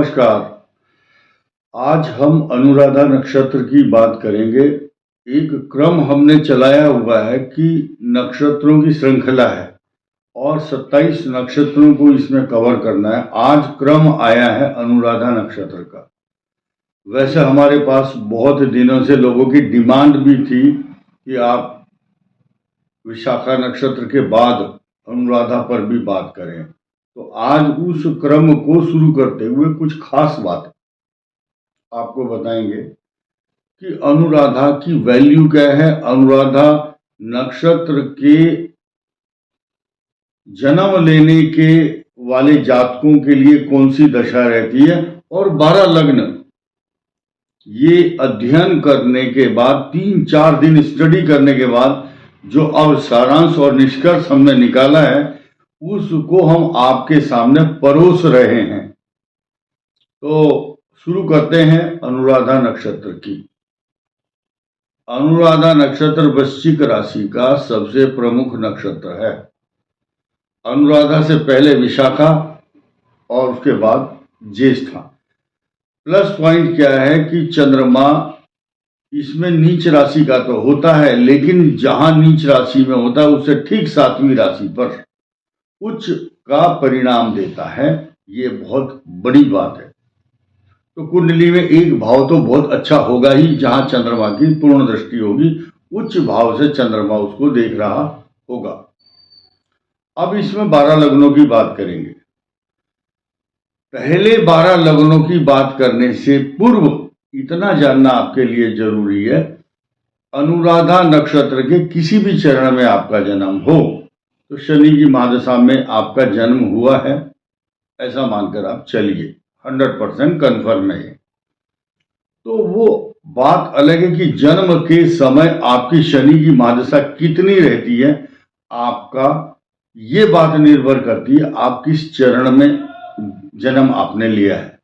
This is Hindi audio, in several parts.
नमस्कार। आज हम अनुराधा नक्षत्र की बात करेंगे। एक क्रम हमने चलाया हुआ है कि नक्षत्रों की श्रृंखला है और 27 नक्षत्रों को इसमें कवर करना है। आज क्रम आया है अनुराधा नक्षत्र का। वैसे हमारे पास बहुत दिनों से लोगों की डिमांड भी थी कि आप विशाखा नक्षत्र के बाद अनुराधा पर भी बात करें, तो आज उस क्रम को शुरू करते हुए कुछ खास बात आपको बताएंगे कि अनुराधा की वैल्यू क्या है, अनुराधा नक्षत्र के जन्म लेने के वाले जातकों के लिए कौन सी दशा रहती है, और 12 लग्न ये अध्ययन करने के बाद 3-4 दिन स्टडी करने के बाद जो अब सारांश और निष्कर्ष हमने निकाला है उसको हम आपके सामने परोस रहे हैं। तो शुरू करते हैं अनुराधा नक्षत्र की। अनुराधा नक्षत्र वृश्चिक राशि का सबसे प्रमुख नक्षत्र है। अनुराधा से पहले विशाखा और उसके बाद ज्येष्ठा। प्लस पॉइंट क्या है कि चंद्रमा इसमें नीच राशि का तो होता है, लेकिन जहां नीच राशि में होता है उससे ठीक 7वीं राशि पर उच्च का परिणाम देता है। ये बहुत बड़ी बात है। तो कुंडली में एक भाव तो बहुत अच्छा होगा ही, जहां चंद्रमा की पूर्ण दृष्टि होगी, उच्च भाव से चंद्रमा उसको देख रहा होगा। अब इसमें 12 लग्नों की बात करेंगे। पहले 12 लग्नों की बात करने से पूर्व इतना जानना आपके लिए जरूरी है, अनुराधा नक्षत्र के किसी भी चरण में आपका जन्म हो तो शनि की महादशा में आपका जन्म हुआ है, ऐसा मानकर आप चलिए, 100% कन्फर्म है। तो वो बात अलग है कि जन्म के समय आपकी शनि की महादशा कितनी रहती है, आपका ये बात निर्भर करती है आप किस चरण में जन्म आपने लिया है।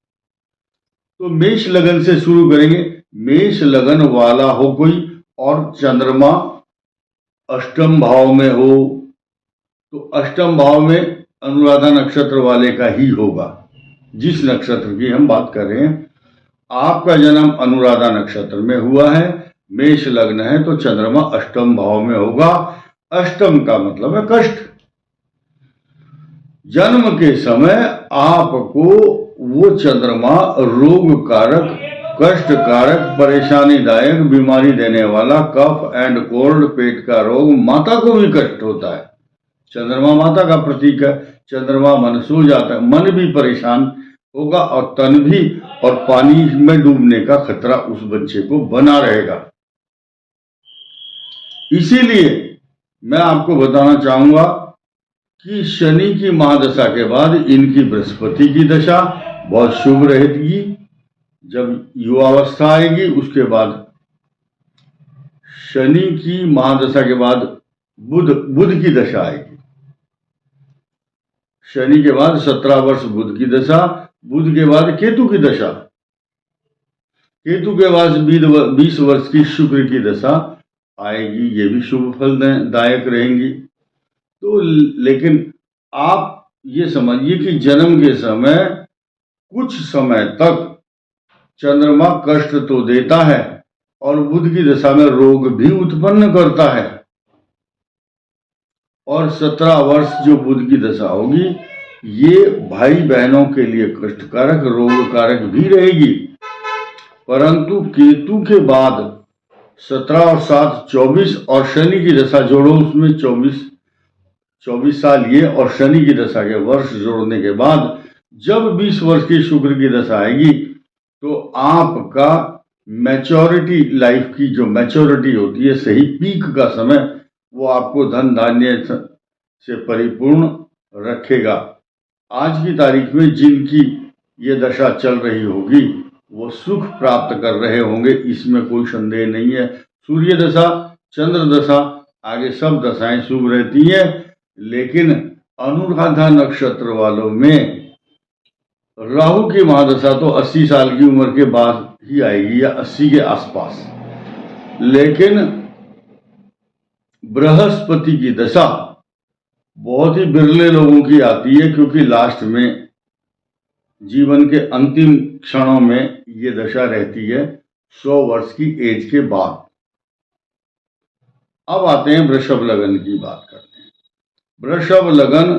तो मेष लगन से शुरू करेंगे। मेष लगन वाला हो कोई और चंद्रमा अष्टम भाव में हो तो अष्टम भाव में अनुराधा नक्षत्र वाले का ही होगा। जिस नक्षत्र की हम बात कर रहे हैं, आपका जन्म अनुराधा नक्षत्र में हुआ है, मेष लग्न है, तो चंद्रमा अष्टम भाव में होगा। अष्टम का मतलब है कष्ट। जन्म के समय आपको वो चंद्रमा रोग कारक, कष्ट कारक, परेशानीदायक, बीमारी देने वाला, कफ एंड कोल्ड, पेट का रोग, माता को भी कष्ट होता है। चंद्रमा माता का प्रतीक है। चंद्रमा मन सो जाता है, मन भी परेशान होगा और तन भी, और पानी में डूबने का खतरा उस बच्चे को बना रहेगा। इसीलिए मैं आपको बताना चाहूंगा कि शनि की महादशा के बाद इनकी बृहस्पति की दशा बहुत शुभ रहेगी। जब युवावस्था आएगी उसके बाद शनि की महादशा के बाद बुध की दशा आएगी। शनि के बाद 17 वर्ष बुध की दशा, बुध के बाद केतु की दशा, केतु के बाद 20 वर्ष की शुक्र की दशा आएगी। ये भी शुभ फलदायक रहेंगी। तो लेकिन आप ये समझिए कि जन्म के समय कुछ समय तक चंद्रमा कष्ट तो देता है और बुध की दशा में रोग भी उत्पन्न करता है, और 17 वर्ष जो बुध की दशा होगी ये भाई बहनों के लिए कष्टकारक, रोग कारक भी रहेगी। परंतु केतु के बाद 17 और 7 24, और शनि की दशा जोड़ो उसमें 24 साल ये, और शनि की दशा के वर्ष जोड़ने के बाद जब 20 वर्ष की शुक्र की दशा आएगी तो आपका मैच्योरिटी, लाइफ की जो मैच्योरिटी होती है, सही पीक का समय, वो आपको धन धान्य से परिपूर्ण रखेगा। आज की तारीख में जिनकी ये दशा चल रही होगी वो सुख प्राप्त कर रहे होंगे, इसमें कोई संदेह नहीं है। सूर्य दशा, चंद्र दशा, आगे सब दशाएं शुभ रहती है, लेकिन अनुराधा नक्षत्र वालों में राहु की महादशा तो 80 साल की उम्र के बाद ही आएगी या 80 के आसपास। लेकिन बृहस्पति की दशा बहुत ही बिरले लोगों की आती है, क्योंकि लास्ट में जीवन के अंतिम क्षणों में ये दशा रहती है 100 वर्ष की एज के बाद। अब आते हैं वृषभ लगन की बात करते हैं। वृषभ लगन,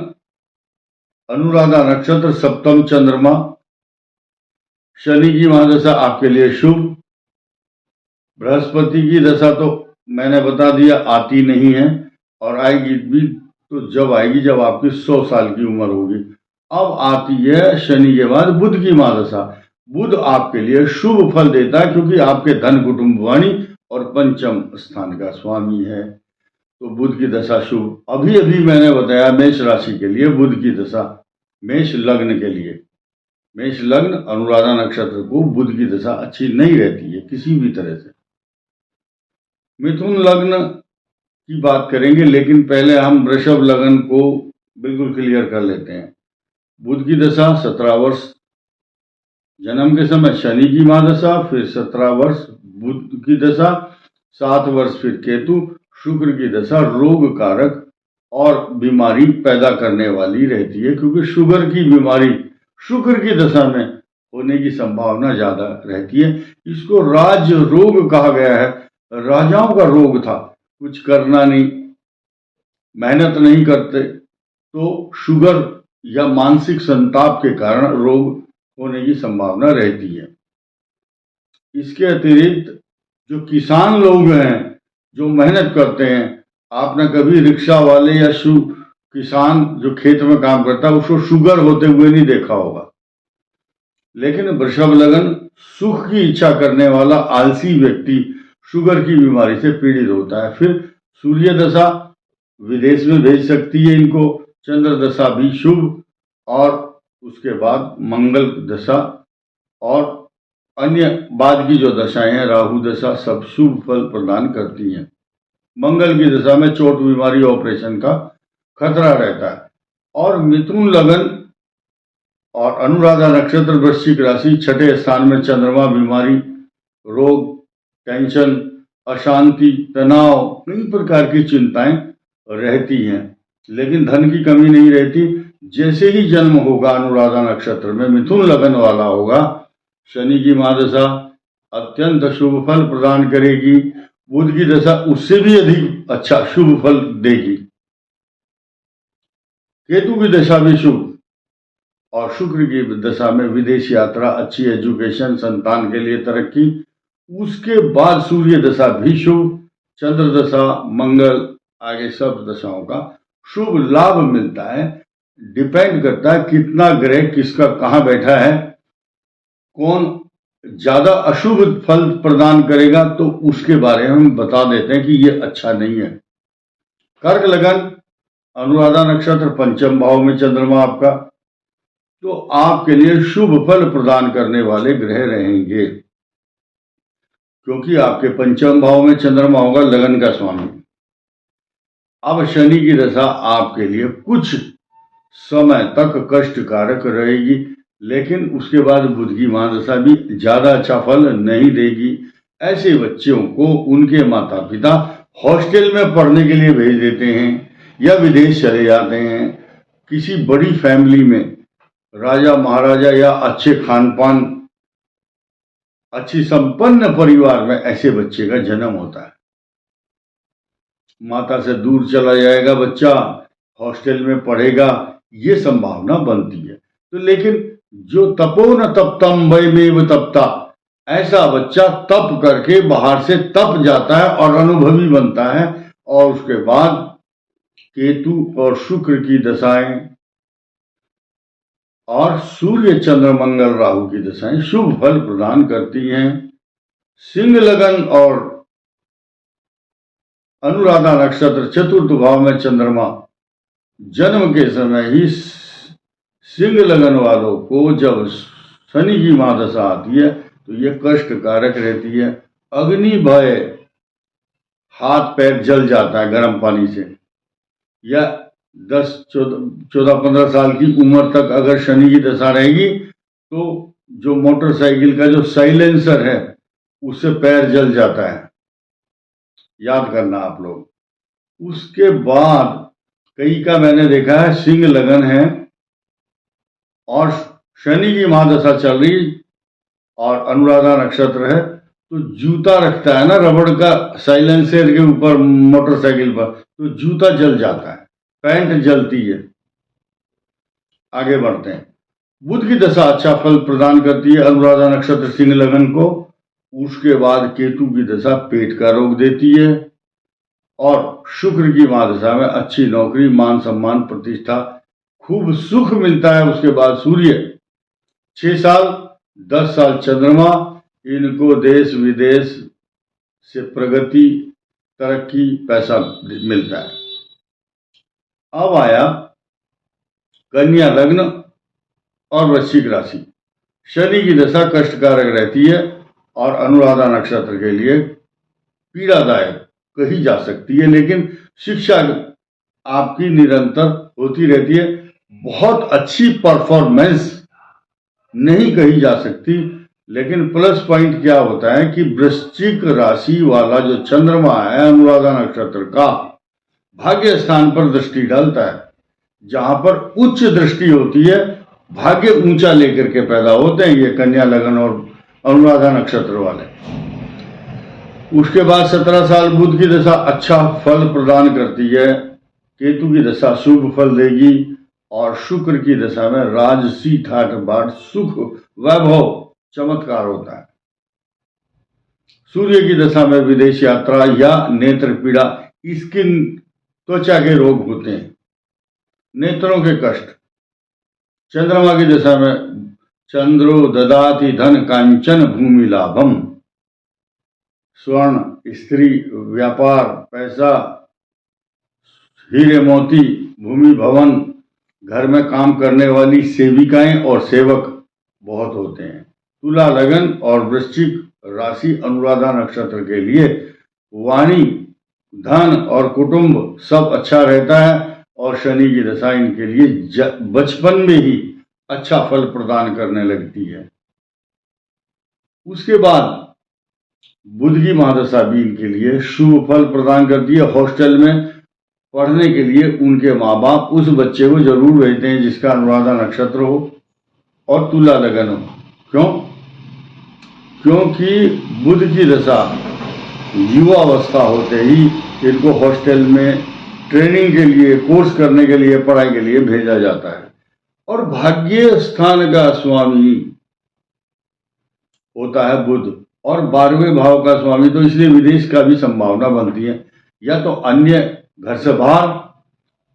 अनुराधा नक्षत्र, सप्तम चंद्रमा, शनि की महादशा आपके लिए शुभ। बृहस्पति की दशा तो मैंने बता दिया आती नहीं है, और आएगी भी तो जब आएगी जब आपकी 100 साल की उम्र होगी। अब आती है शनि के बाद बुध की महादशा। बुध आपके लिए शुभ फल देता है क्योंकि आपके धन, कुटुंब, वाणी और पंचम स्थान का स्वामी है, तो बुध की दशा शुभ। अभी अभी मैंने बताया मेष राशि के लिए बुध की दशा, मेष लग्न के लिए, मेष लग्न अनुराधा नक्षत्र को बुध की दशा अच्छी नहीं रहती है किसी भी तरह से। मिथुन लग्न की बात करेंगे, लेकिन पहले हम वृषभ लगन को बिल्कुल क्लियर कर लेते हैं। बुध की दशा 17 वर्ष जन्म के समय शनि की महादशा, फिर 17 वर्ष बुध की दशा, 7 वर्ष फिर केतु, शुक्र की दशा रोग कारक और बीमारी पैदा करने वाली रहती है, क्योंकि शुगर की बीमारी शुक्र की दशा में होने की संभावना ज्यादा रहती है। इसको राज रोग कहा गया है, राजाओं का रोग था। कुछ करना नहीं, मेहनत नहीं करते तो शुगर या मानसिक संताप के कारण रोग होने की संभावना रहती है। इसके अतिरिक्त जो किसान लोग हैं, जो मेहनत करते हैं, आपने कभी रिक्शा वाले या किसान जो खेत में काम करता है उसको शुगर होते हुए नहीं देखा होगा। लेकिन वृषभ लगन सुख की इच्छा करने वाला आलसी व्यक्ति शुगर की बीमारी से पीड़ित होता है। फिर सूर्य दशा विदेश में भेज सकती है इनको, चंद्र दशा भी शुभ, और उसके बाद मंगल दशा और अन्य बाद की जो दशाएं हैं, राहु दशा, सब शुभ फल प्रदान करती हैं। मंगल की दशा में चोट, बीमारी, ऑपरेशन का खतरा रहता है। और मिथुन लगन और अनुराधा नक्षत्र, वृश्चिक राशि, छठे स्थान में चंद्रमा, बीमारी, रोग, टेंशन, अशांति, तनाव, कई प्रकार की चिंताएं रहती हैं, लेकिन धन की कमी नहीं रहती। जैसे ही जन्म होगा अनुराधा नक्षत्र में, मिथुन लगन वाला होगा, शनि की महादशा अत्यंत शुभ फल प्रदान करेगी, बुध की दशा उससे भी अधिक अच्छा शुभ फल देगी, केतु की दशा भी शुभ, और शुक्र की दशा में विदेश यात्रा, अच्छी एजुकेशन, संतान के लिए तरक्की। उसके बाद सूर्य दशा भी शुभ, चंद्र दशा, मंगल, आगे सब दशाओं का शुभ लाभ मिलता है। डिपेंड करता है कितना ग्रह किसका कहाँ बैठा है, कौन ज्यादा अशुभ फल प्रदान करेगा, तो उसके बारे में हम बता देते हैं कि ये अच्छा नहीं है। कर्क लगन, अनुराधा नक्षत्र, पंचम भाव में चंद्रमा आपका, तो आपके लिए शुभ फल प्रदान करने वाले ग्रह रहेंगे, क्योंकि आपके पंचम भाव में चंद्रमा होगा, लगन का स्वामी। अब शनि की दशा आपके लिए कुछ समय तक कष्टकारक रहेगी, लेकिन उसके बाद बुध की महादशा भी ज्यादा अच्छा फल नहीं देगी। ऐसे बच्चों को उनके माता पिता हॉस्टल में पढ़ने के लिए भेज देते हैं या विदेश चले जाते हैं। किसी बड़ी फैमिली में, राजा महाराजा या अच्छे खान पान, अच्छी संपन्न परिवार में ऐसे बच्चे का जन्म होता है। माता से दूर चला जाएगा बच्चा, हॉस्टल में पढ़ेगा, ये संभावना बनती है। तो लेकिन जो तपो न तप्तम वयमेव तपता, ऐसा बच्चा तप करके बाहर से तप जाता है और अनुभवी बनता है, और उसके बाद केतु और शुक्र की दशाएं और सूर्य, चंद्र, मंगल, राहु की दशाएं शुभ फल प्रदान करती हैं। सिंह लगन और अनुराधा नक्षत्र, चतुर्थ भाव में चंद्रमा, जन्म के समय ही सिंह लगन वालों को जब शनि की महादशा आती है तो ये कष्टकारक रहती है। अग्नि भय, हाथ पैर जल जाता है गर्म पानी से, या 10-14-15 साल की उम्र तक अगर शनि की दशा रहेगी तो जो मोटरसाइकिल का जो साइलेंसर है उससे पैर जल जाता है, याद करना आप लोग। उसके बाद कई का मैंने देखा है सिंह लगन है और शनि की महादशा चल रही और अनुराधा नक्षत्र है, तो जूता रखता है ना रबड़ का साइलेंसर के ऊपर मोटरसाइकिल पर, तो जूता जल जाता है, पैंट जलती है। आगे बढ़ते हैं। बुध की दशा अच्छा फल प्रदान करती है अनुराधा नक्षत्र सिंह लगन को। उसके बाद केतु की दशा पेट का रोग देती है और शुक्र की महादशा में अच्छी नौकरी, मान सम्मान, प्रतिष्ठा, खूब सुख मिलता है। उसके बाद सूर्य 6 साल, 10 साल चंद्रमा, इनको देश विदेश से प्रगति, तरक्की, पैसा मिलता है। अब आया कन्या लग्न और वृश्चिक राशि। शनि की दशा कष्टकारक रहती है और अनुराधा नक्षत्र के लिए पीड़ादायक कही जा सकती है, लेकिन शिक्षा आपकी निरंतर होती रहती है। बहुत अच्छी परफॉर्मेंस नहीं कही जा सकती, लेकिन प्लस पॉइंट क्या होता है कि वृश्चिक राशि वाला जो चंद्रमा है अनुराधा नक्षत्र का, भाग्य स्थान पर दृष्टि डालता है। जहां पर उच्च दृष्टि होती है, भाग्य ऊंचा लेकर के पैदा होते हैं ये कन्या लगन और अनुराधा नक्षत्र वाले। उसके बाद 17 साल बुध की दशा अच्छा फल प्रदान करती है, केतु की दशा शुभ फल देगी और शुक्र की दशा में राजसी ठाठ बाट, सुख, वैभव, चमत्कार होता है। सूर्य की दशा में विदेश यात्रा या नेत्र पीड़ा, स्किन, त्वचा के रोग होते हैं, नेत्रों के कष्ट। चंद्रमा की दशा में चंद्रो ददाति धन कांचन भूमि लाभम, स्वर्ण, स्त्री, व्यापार, पैसा, हीरे मोती, भूमि भवन, घर में काम करने वाली सेविकाएं और सेवक बहुत होते हैं। तुला लगन और वृश्चिक राशि अनुराधा नक्षत्र के लिए वाणी, धन और कुटुंब सब अच्छा रहता है और शनि की दशा इनके लिए बचपन में ही अच्छा फल प्रदान करने लगती है। उसके बाद बुध की महादशा भी इनके लिए शुभ फल प्रदान करती है। हॉस्टल में पढ़ने के लिए उनके माँ बाप उस बच्चे को जरूर भेजते हैं जिसका अनुराधा नक्षत्र हो और तुला लगन हो। क्यों? क्योंकि बुध की दशा युवावस्था होते ही इनको हॉस्टल में ट्रेनिंग के लिए, कोर्स करने के लिए, पढ़ाई के लिए भेजा जाता है। और भाग्य स्थान का स्वामी होता है बुध और 12वें भाव का स्वामी, तो इसलिए विदेश का भी संभावना बनती है, या तो अन्य घर से बाहर,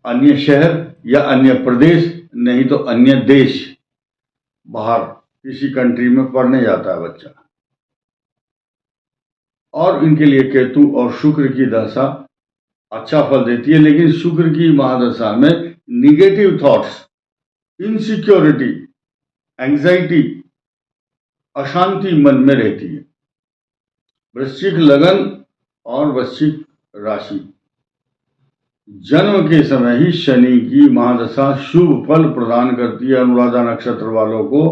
अन्य शहर या अन्य प्रदेश, नहीं तो अन्य देश, बाहर किसी कंट्री में पढ़ने जाता है बच्चा। और इनके लिए केतु और शुक्र की दशा अच्छा फल देती है, लेकिन शुक्र की महादशा में निगेटिव थॉट्स, इनसिक्योरिटी, एंजाइटी, अशांति मन में रहती है। वृश्चिक लगन और वृश्चिक राशि जन्म के समय ही शनि की महादशा शुभ फल प्रदान करती है अनुराधा नक्षत्र वालों को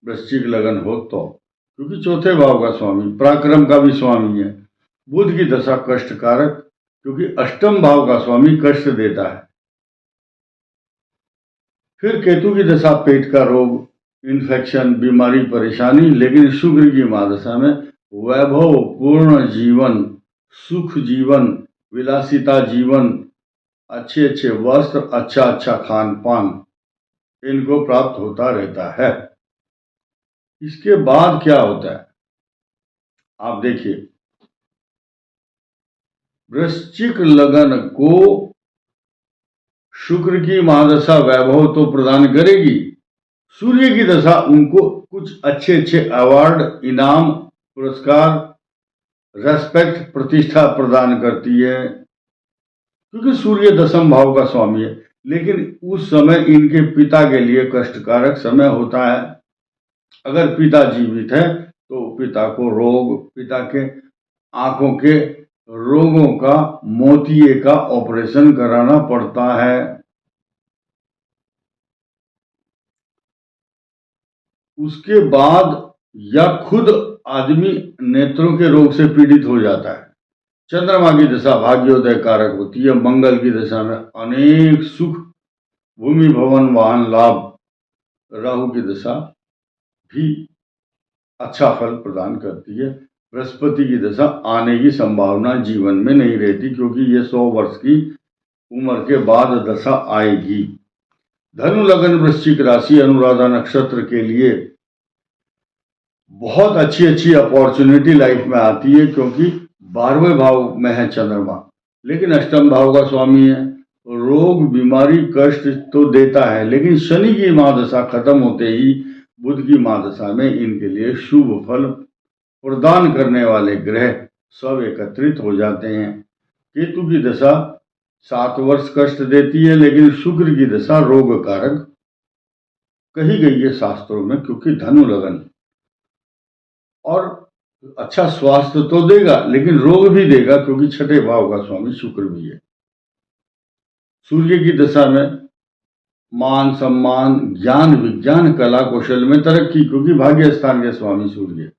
वृश्चिक लगन हो तो, क्योंकि चौथे भाव का स्वामी, पराक्रम का भी स्वामी है। बुध की दशा कष्टकारक, क्योंकि अष्टम भाव का स्वामी कष्ट देता है। फिर केतु की दशा पेट का रोग, इन्फेक्शन, बीमारी, परेशानी, लेकिन शुक्र की महादशा में वैभव पूर्ण जीवन, सुख जीवन, विलासिता जीवन, अच्छे अच्छे वस्त्र, अच्छा अच्छा खान पान इनको प्राप्त होता रहता है। इसके बाद क्या होता है आप देखिए, वृश्चिक लगन को शुक्र की महादशा वैभव तो प्रदान करेगी, सूर्य की दशा उनको कुछ अच्छे अच्छे अवार्ड, इनाम, पुरस्कार, रेस्पेक्ट, प्रतिष्ठा प्रदान करती है, क्योंकि सूर्य 10वें भाव का स्वामी है। लेकिन उस समय इनके पिता के लिए कष्टकारक समय होता है। अगर पिता जीवित है तो पिता को रोग, पिता के आंखों के रोगों का, मोतिये का ऑपरेशन कराना पड़ता है। उसके बाद या खुद आदमी नेत्रों के रोग से पीड़ित हो जाता है। चंद्रमा की दशा भाग्योदय कारक होती है। मंगल की दशा में अनेक सुख, भूमि भवन वाहन लाभ। राहु की दशा भी अच्छा फल प्रदान करती है। बृहस्पति की दशा आने की संभावना जीवन में नहीं रहती, क्योंकि ये 100 वर्ष की उम्र के बाद दशा आएगी। धनु लगन वृश्चिक राशि अनुराधा नक्षत्र के लिए बहुत अच्छी अच्छी अपॉर्चुनिटी लाइफ में आती है, क्योंकि 12वें भाव में है चंद्रमा, लेकिन अष्टम भाव का स्वामी है। रोग बीमारी कष्ट तो देता है, लेकिन शनि की महादशा खत्म होते ही बुध की महादशा में इनके लिए शुभ फल प्रदान करने वाले ग्रह सब एकत्रित हो जाते हैं। केतु की दशा 7 वर्ष कष्ट देती है, लेकिन शुक्र की दशा रोग कारक कही गई है शास्त्रों में, क्योंकि धनु लगन और अच्छा स्वास्थ्य तो देगा, लेकिन रोग भी देगा, क्योंकि छठे भाव का स्वामी शुक्र भी है। सूर्य की दशा में मान सम्मान ज्ञान विज्ञान कला कौशल में तरक्की, क्योंकि भाग्य स्थान के स्वामी सूर्य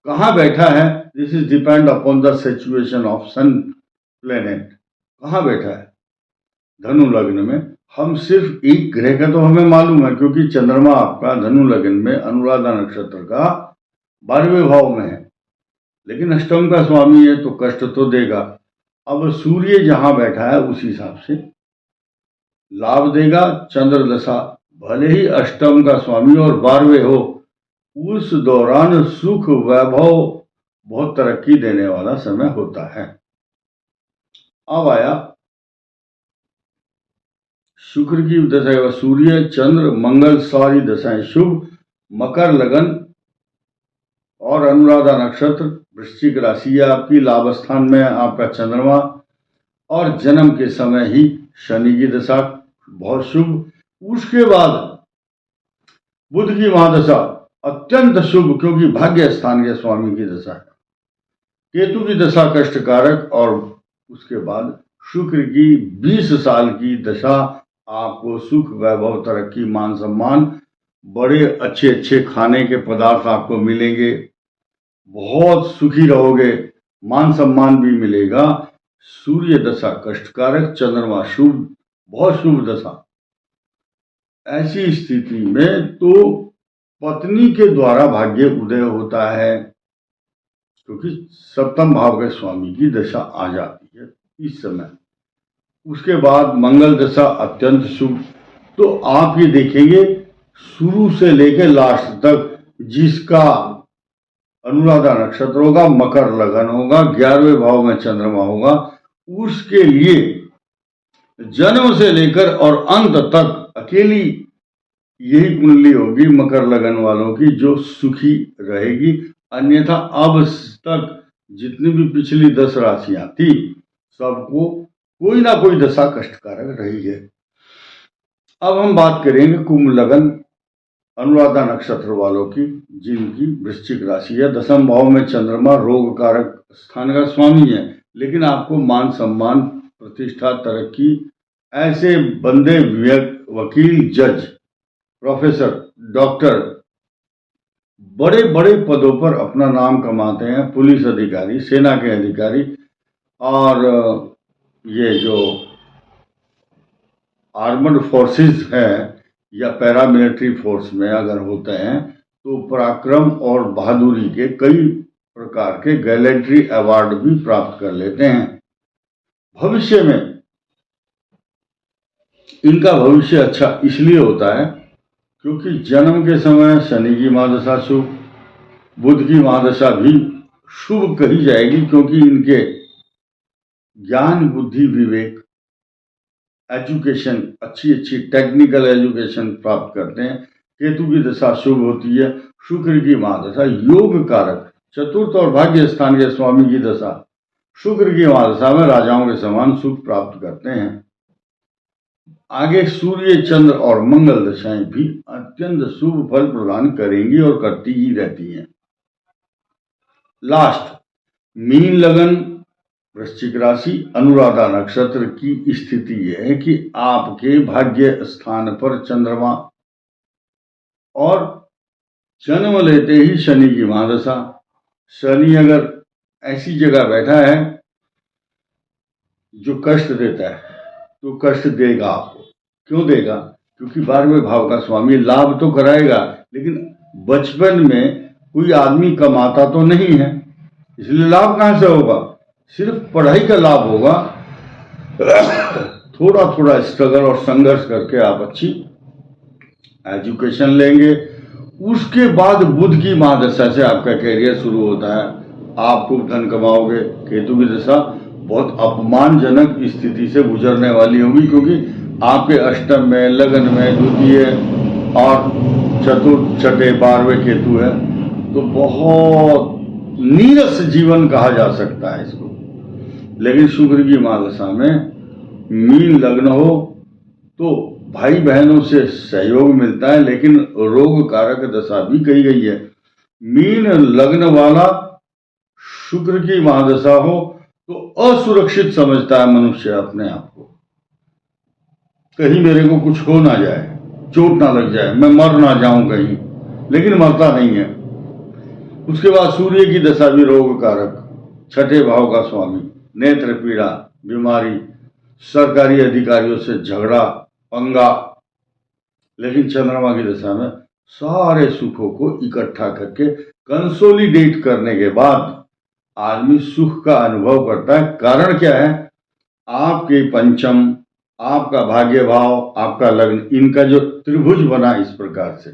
कहाँ बैठा है, this is depend upon the situation of sun planet. कहाँ बैठा है? धनु लग्न में। हम सिर्फ एक ग्रह का तो हमें मालूम है, क्योंकि चंद्रमा आपका धनु लग्न में अनुराधा नक्षत्र का 12वें भाव में है, लेकिन अष्टम का स्वामी है तो कष्ट तो देगा। अब सूर्य जहां बैठा है उस हिसाब से लाभ देगा। चंद्र दशा भले ही अष्टम का स्वामी और 12वें हो, उस दौरान सुख वैभव बहुत तरक्की देने वाला समय होता है। अब आया शुक्र की दशा, सूर्य चंद्र मंगल सारी दशाएं शुभ। मकर लगन और अनुराधा नक्षत्र वृश्चिक राशि है आपकी, लाभ स्थान में आपका चंद्रमा, और जन्म के समय ही शनि की दशा बहुत शुभ। उसके बाद बुध की महादशा अत्यंत शुभ, क्योंकि भाग्य स्थान के स्वामी की दशा है। केतु की दशा कष्टकारक, और उसके बाद शुक्र की 20 साल की दशा आपको सुख वैभव तरक्की मान सम्मान, बड़े अच्छे अच्छे खाने के पदार्थ आपको मिलेंगे, बहुत सुखी रहोगे, मान सम्मान भी मिलेगा। सूर्य दशा कष्टकारक, चंद्रमा शुभ, बहुत शुभ दशा। ऐसी स्थिति में तो पत्नी के द्वारा भाग्य उदय होता है, क्योंकि सप्तम भाव के स्वामी की दशा आ जाती है इस समय। उसके बाद मंगल दशा अत्यंत शुभ। तो आप ये देखेंगे शुरू से लेकर लास्ट तक, जिसका अनुराधा नक्षत्र होगा, मकर लगन होगा, 11वें भाव में चंद्रमा होगा, उसके लिए जन्म से लेकर और अंत तक अकेली यही कुंडली होगी मकर लगन वालों की जो सुखी रहेगी। अन्यथा अब तक जितनी भी पिछली 10 राशियां थी, सबको कोई ना कोई दशा कष्टकारक रही है। अब हम बात करेंगे कुंभ लगन अनुराधा नक्षत्र वालों की, जिनकी वृश्चिक राशि है। 10वें भाव में चंद्रमा रोग कारक स्थान का स्वामी है, लेकिन आपको मान सम्मान प्रतिष्ठा तरक्की, ऐसे बंदे वकील जज प्रोफेसर डॉक्टर बड़े बड़े पदों पर अपना नाम कमाते हैं, पुलिस अधिकारी, सेना के अधिकारी, और ये जो आर्मड फोर्सेस है या पैरामिलिट्री फोर्स में अगर होते हैं, तो पराक्रम और बहादुरी के कई प्रकार के गैलेंट्री अवार्ड भी प्राप्त कर लेते हैं। भविष्य में इनका भविष्य अच्छा इसलिए होता है क्योंकि जन्म के समय शनि की महादशा शुभ, बुध की महादशा भी शुभ कही जाएगी, क्योंकि इनके ज्ञान बुद्धि विवेक एजुकेशन अच्छी अच्छी टेक्निकल एजुकेशन प्राप्त करते हैं। केतु की दशा शुभ होती है। शुक्र की महादशा योग कारक, चतुर्थ और भाग्य स्थान के स्वामी की दशा शुक्र की महादशा में राजाओं के समान सुख प्राप्त करते हैं। आगे सूर्य चंद्र और मंगल दशाएं भी अत्यंत शुभ फल प्रदान करेंगी और करती ही रहती हैं। लास्ट मीन लगन वृश्चिक राशि अनुराधा नक्षत्र की स्थिति यह है कि आपके भाग्य स्थान पर चंद्रमा और जन्म लेते ही शनि की महादशा। शनि अगर ऐसी जगह बैठा है जो कष्ट देता है तो कष्ट देगा आपको। क्यों देगा? क्योंकि 12वें भाव का स्वामी लाभ तो कराएगा, लेकिन बचपन में कोई आदमी कमाता तो नहीं है, इसलिए लाभ कहाँ से होगा? सिर्फ पढ़ाई का लाभ होगा। थोड़ा थोड़ा स्ट्रगल और संघर्ष करके आप अच्छी एजुकेशन लेंगे, उसके बाद बुध की महादशा से आपका करियर शुरू होता है। आप खूब धन कमाओगे। केतु की दशा बहुत अपमानजनक स्थिति से गुजरने वाली होगी, क्योंकि आपके अष्टम में, लगन में, द्वितीय और चतुर्थ, छठे, 12वें केतु है, तो बहुत नीरस जीवन कहा जा सकता है इसको। लेकिन शुक्र की महादशा में मीन लग्न हो तो भाई बहनों से सहयोग मिलता है, लेकिन रोग कारक दशा भी कही गई है। मीन लग्न वाला शुक्र की महादशा हो तो असुरक्षित समझता है मनुष्य अपने आप को, कहीं मेरे को कुछ हो ना जाए, चोट ना लग जाए, मैं मर ना जाऊं कहीं, लेकिन मरता नहीं है। उसके बाद सूर्य की दशा भी रोग कारक, छठे भाव का स्वामी, नेत्र पीड़ा, बीमारी, सरकारी अधिकारियों से झगड़ा, पंगा। लेकिन चंद्रमा की दशा में सारे सुखों को इकट्ठा करके कंसोलिडेट करने के बाद आदमी सुख का अनुभव करता है। कारण क्या है? आपके पंचम, आपका भाग्य भाव, आपका लग्न, इनका जो त्रिभुज बना इस प्रकार से,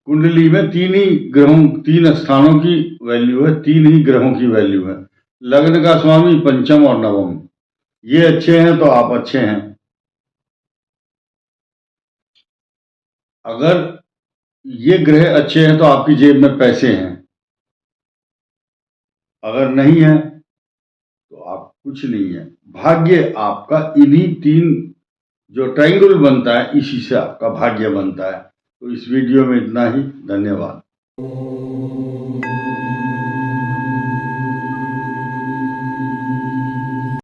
कुंडली में तीन ही ग्रहों, 3 स्थानों की वैल्यू है, 3 ही ग्रहों की वैल्यू है। लग्न का स्वामी पंचम और नवम, ये अच्छे हैं तो आप अच्छे हैं। अगर ये ग्रह अच्छे हैं तो आपकी जेब में पैसे हैं, अगर नहीं है तो आप कुछ नहीं है। भाग्य आपका इन्हीं 3 जो ट्रायंगल बनता है, इसी से आपका भाग्य बनता है। तो इस वीडियो में इतना ही। धन्यवाद।